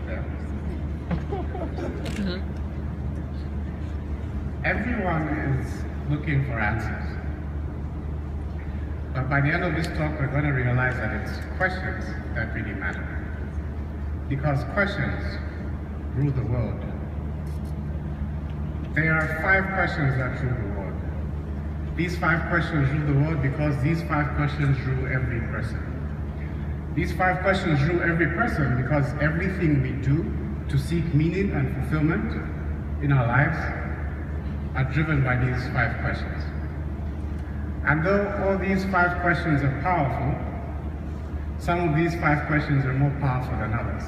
there. Everyone is looking for answers. But by the end of this talk, we're going to realize that it's questions that really matter. Because questions rule the world. There are 5 questions that rule the world. These 5 questions rule the world because these 5 questions rule every person. These 5 questions rule every person because everything we do to seek meaning and fulfillment in our lives are driven by these 5 questions. And though all these 5 questions are powerful, some of these 5 questions are more powerful than others.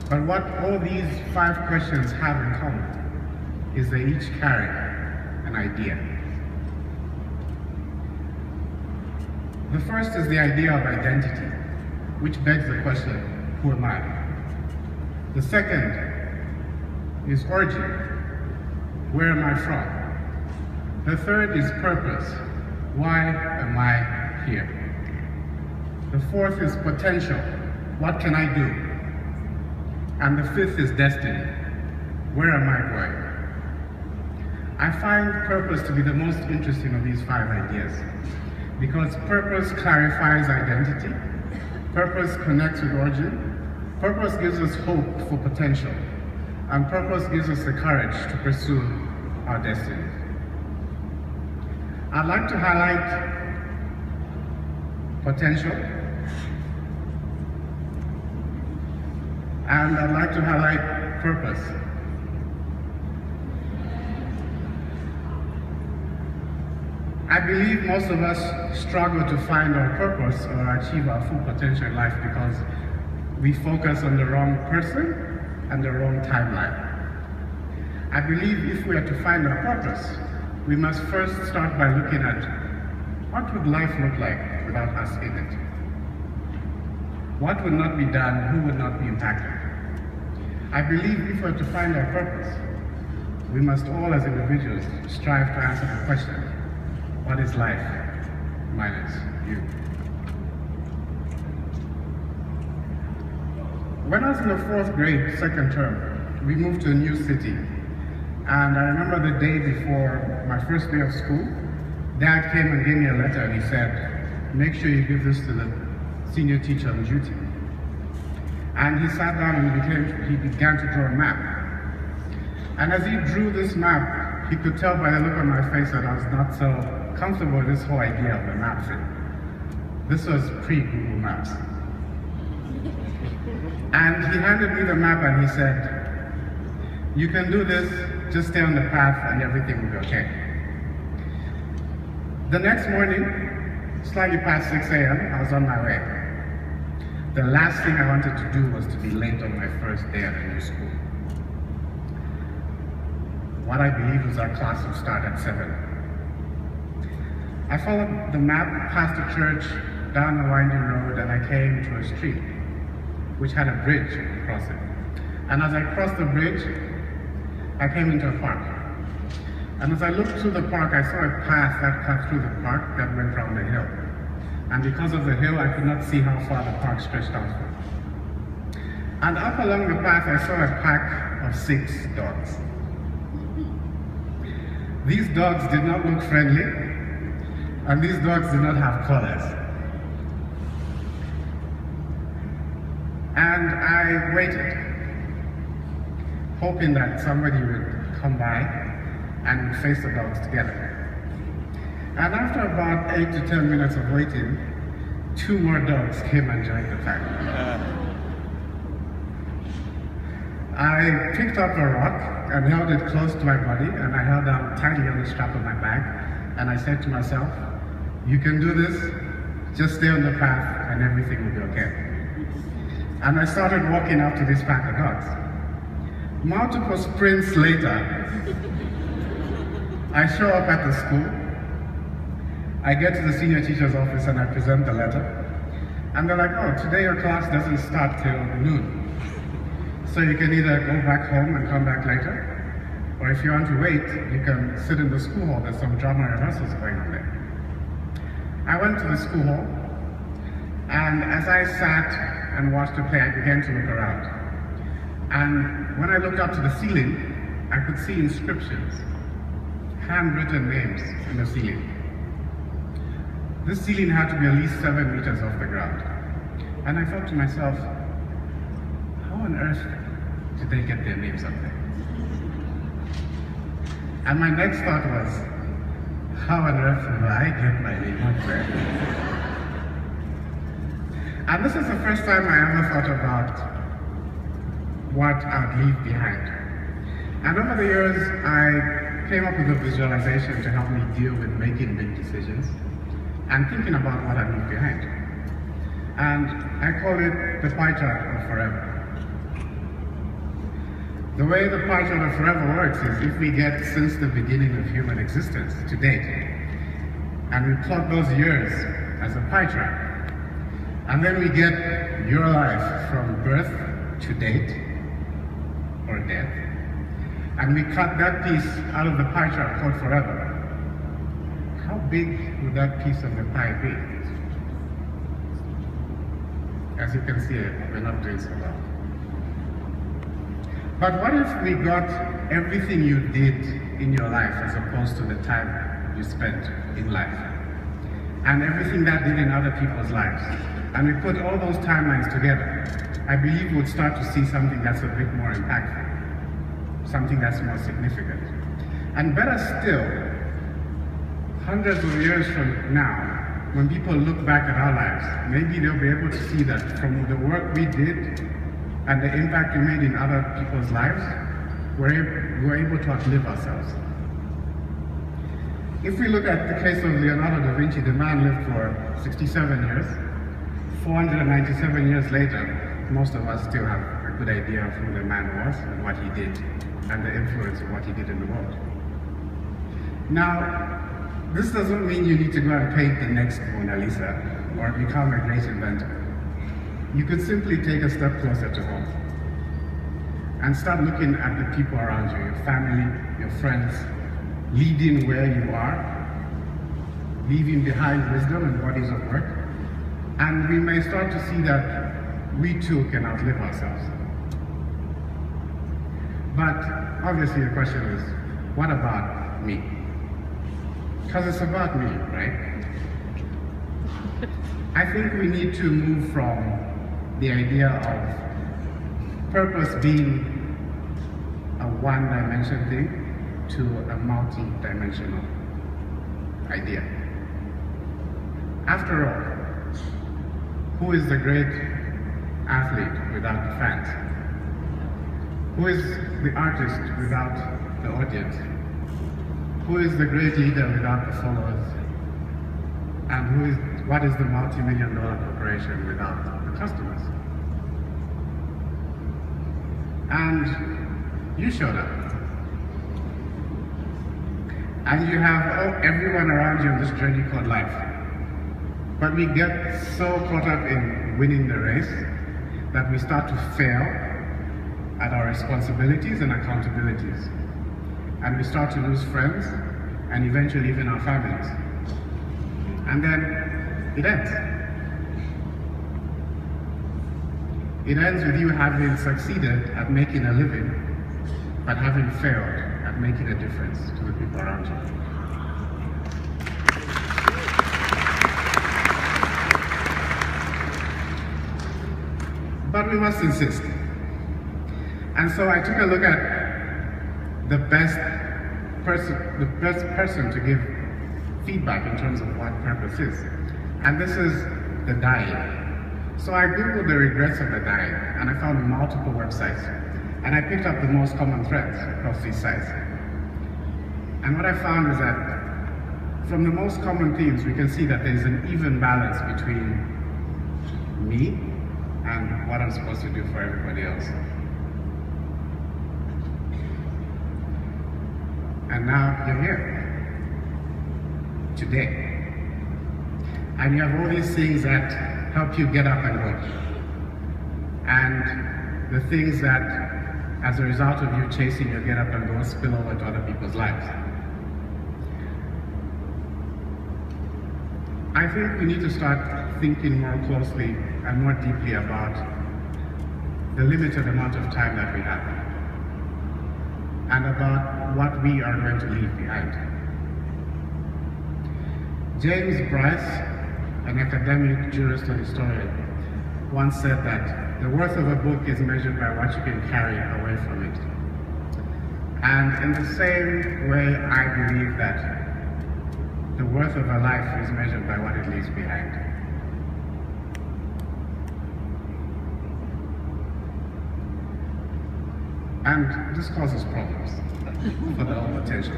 But what all these 5 questions have in common is they each carry an idea. The first is the idea of identity, which begs the question, who am I? The second is origin, where am I from? The third is purpose, why am I here? The fourth is potential, what can I do? And the fifth is destiny, where am I going? I find purpose to be the most interesting of these 5 ideas because purpose clarifies identity, purpose connects with origin, purpose gives us hope for potential, and purpose gives us the courage to pursue our destiny. I'd like to highlight potential, and I'd like to highlight purpose. I believe most of us struggle to find our purpose or achieve our full potential in life because we focus on the wrong person and the wrong timeline. I believe if we are to find our purpose, we must first start by looking at what would life look like without us in it? What would not be done, who would not be impacted? I believe if we're to find our purpose, we must all as individuals strive to answer the question, what is life minus you? When I was in the 4th grade, 2nd term, we moved to a new city. And I remember the day before my first day of school, Dad came and gave me a letter and he said, make sure you give this to the senior teacher on duty. And he sat down and he began to draw a map. And as he drew this map, he could tell by the look on my face that I was not so comfortable with this whole idea of the map thing. This was pre-Google Maps. And he handed me the map and he said, you can do this, just stay on the path and everything will be okay. The next morning, slightly past 6 a.m., I was on my way. The last thing I wanted to do was to be late on my first day at a new school. What I believed was our class would start at 7. I followed the map past the church, down a winding road, and I came to a street which had a bridge across it. And as I crossed the bridge, I came into a park. And as I looked through the park, I saw a path that cut through the park that went round the hill. And because of the hill, I could not see how far the park stretched out from. And up along the path, I saw a pack of 6 dogs. These dogs did not look friendly, and these dogs did not have collars. And I waited, hoping that somebody would come by and we'd face the dogs together. And after about 8 to 10 minutes of waiting, 2 more dogs came and joined the family. I picked up a rock and held it close to my body, and I held down tightly on the strap of my bag, and I said to myself, you can do this, just stay on the path and everything will be okay. And I started walking up to this pack of dogs. Multiple sprints later, I show up at the school. I get to the senior teacher's office and I present the letter. And they're like, oh, today your class doesn't start till noon. So you can either go back home and come back later, or if you want to wait, you can sit in the school hall. There's some drama rehearsals going on there. I went to the school hall, And as I sat and watched the play, I began to look around. And when I looked up to the ceiling, I could see inscriptions, handwritten names in the ceiling. This ceiling had to be at least 7 meters off the ground. And I thought to myself, how on earth did they get their names up there? And my next thought was, how on earth will I get my name up there? And this is the first time I ever thought about what I'd leave behind. And over the years, I came up with a visualization to help me deal with making big decisions and thinking about what I leave behind. And I call it the pie chart of forever. The way the pie chart of forever works is if we get since the beginning of human existence to date, and we plot those years as a pie chart, and then we get your life from birth to date, or death, and we cut that piece out of the pie chart called forever, how big would that piece of the pie be? As you can see, we're not doing so well. But what if we got everything you did in your life as opposed to the time you spent in life? And everything that did in other people's lives? And we put all those timelines together. I believe we'll start to see something that's a bit more impactful, something that's more significant. And better still, hundreds of years from now, when people look back at our lives, maybe they'll be able to see that from the work we did and the impact we made in other people's lives, we're able to outlive ourselves. If we look at the case of Leonardo da Vinci, the man lived for 67 years. 497 years later, most of us still have a good idea of who the man was and what he did, and the influence of what he did in the world. Now, this doesn't mean you need to go and paint the next Mona Lisa or become a great inventor. You could simply take a step closer to home and start looking at the people around you, your family, your friends, leading where you are, leaving behind wisdom and bodies of work. And we may start to see that we too can outlive ourselves. But obviously the question is, what about me? Because it's about me, right? I think we need to move from the idea of purpose being a one-dimensional thing to a multi-dimensional idea. After all, who is the great athlete without the fans? Who is the artist without the audience? Who is the great leader without the followers? And what is the multi-million-dollar corporation without the customers? And you showed up. And you have everyone around you on this journey called life. But we get so caught up in winning the race that we start to fail at our responsibilities and accountabilities. And we start to lose friends and eventually even our families. And then it ends. It ends with you having succeeded at making a living, but having failed at making a difference to the people around you. But we must insist. And so I took a look at the best person to give feedback in terms of what purpose is. And this is the dying. So I Googled the regrets of the dying, and I found multiple websites. And I picked up the most common threads across these sites. And what I found is that from the most common themes, we can see that there's an even balance between me and what I'm supposed to do for everybody else. And now you're here, today. And you have all these things that help you get up and go. And the things that, as a result of you chasing your get up and go, spill over to other people's lives. I think we need to start thinking more closely and more deeply about the limited amount of time that we have and about what we are going to leave behind. James Bryce, an academic jurist and historian, once said that the worth of a book is measured by what you can carry away from it. And in the same way, I believe that the worth of a life is measured by what it leaves behind. And this causes problems for the whole potential.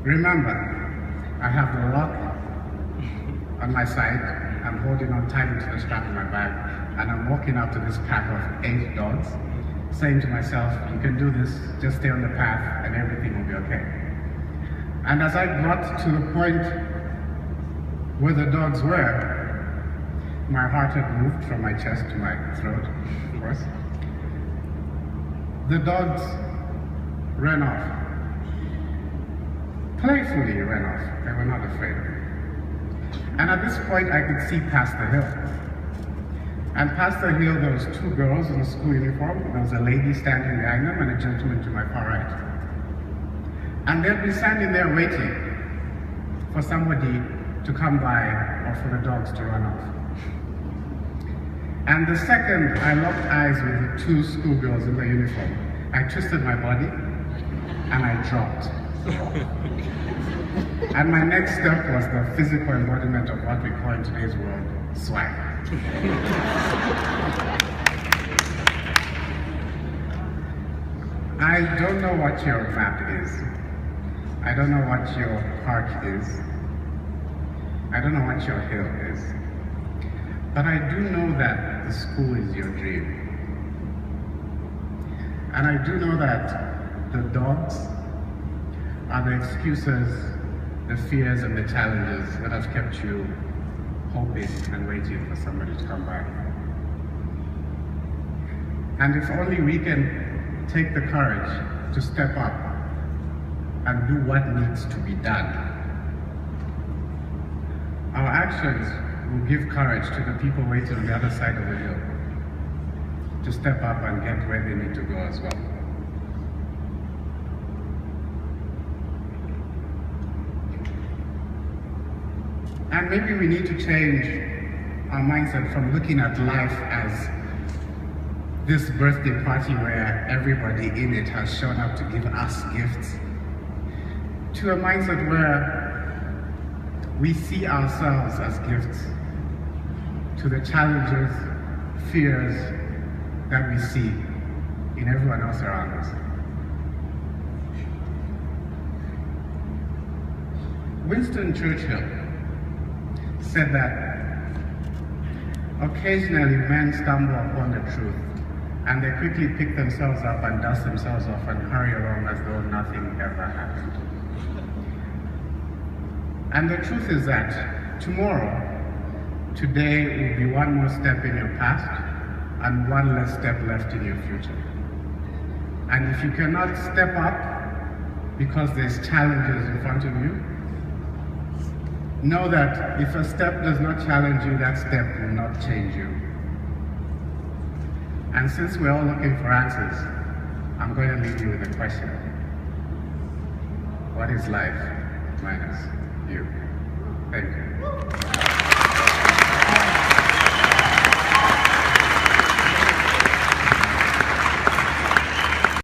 Remember, I have the lock on my side, I'm holding on tightly to the strap in my bag, and I'm walking up to this pack of 8 dogs, saying to myself, you can do this, just stay on the path and everything will be okay. And as I got to the point where the dogs were, my heart had moved from my chest to my throat, of course. The dogs ran off. Playfully ran off. They were not afraid. And at this point, I could see past the hill. And past the hill, there was 2 girls in a school uniform. There was a lady standing behind them and a gentleman to my far right. And they'd be standing there waiting for somebody to come by or for the dogs to run off. And the second I locked eyes with the 2 schoolgirls in the uniform, I twisted my body and I dropped. And my next step was the physical embodiment of what we call in today's world, swag. I don't know what your map is. I don't know what your park is. I don't know what your hill is. But I do know that the school is your dream. And I do know that the dogs are the excuses, the fears and the challenges that have kept you hoping and waiting for somebody to come by. And if only we can take the courage to step up and do what needs to be done, our actions will give courage to the people waiting on the other side of the hill to step up and get where they need to go as well. And maybe we need to change our mindset from looking at life as this birthday party where everybody in it has shown up to give us gifts, to a mindset where we see ourselves as gifts to the challenges, fears that we see in everyone else around us. Winston Churchill said that occasionally men stumble upon the truth and they quickly pick themselves up and dust themselves off and hurry along as though nothing ever happened. And the truth is that tomorrow, today will be one more step in your past and one less step left in your future. And if you cannot step up because there's challenges in front of you, know that if a step does not challenge you, that step will not change you. And since we're all looking for answers, I'm going to leave you with a question. What is life minus you? Thank you.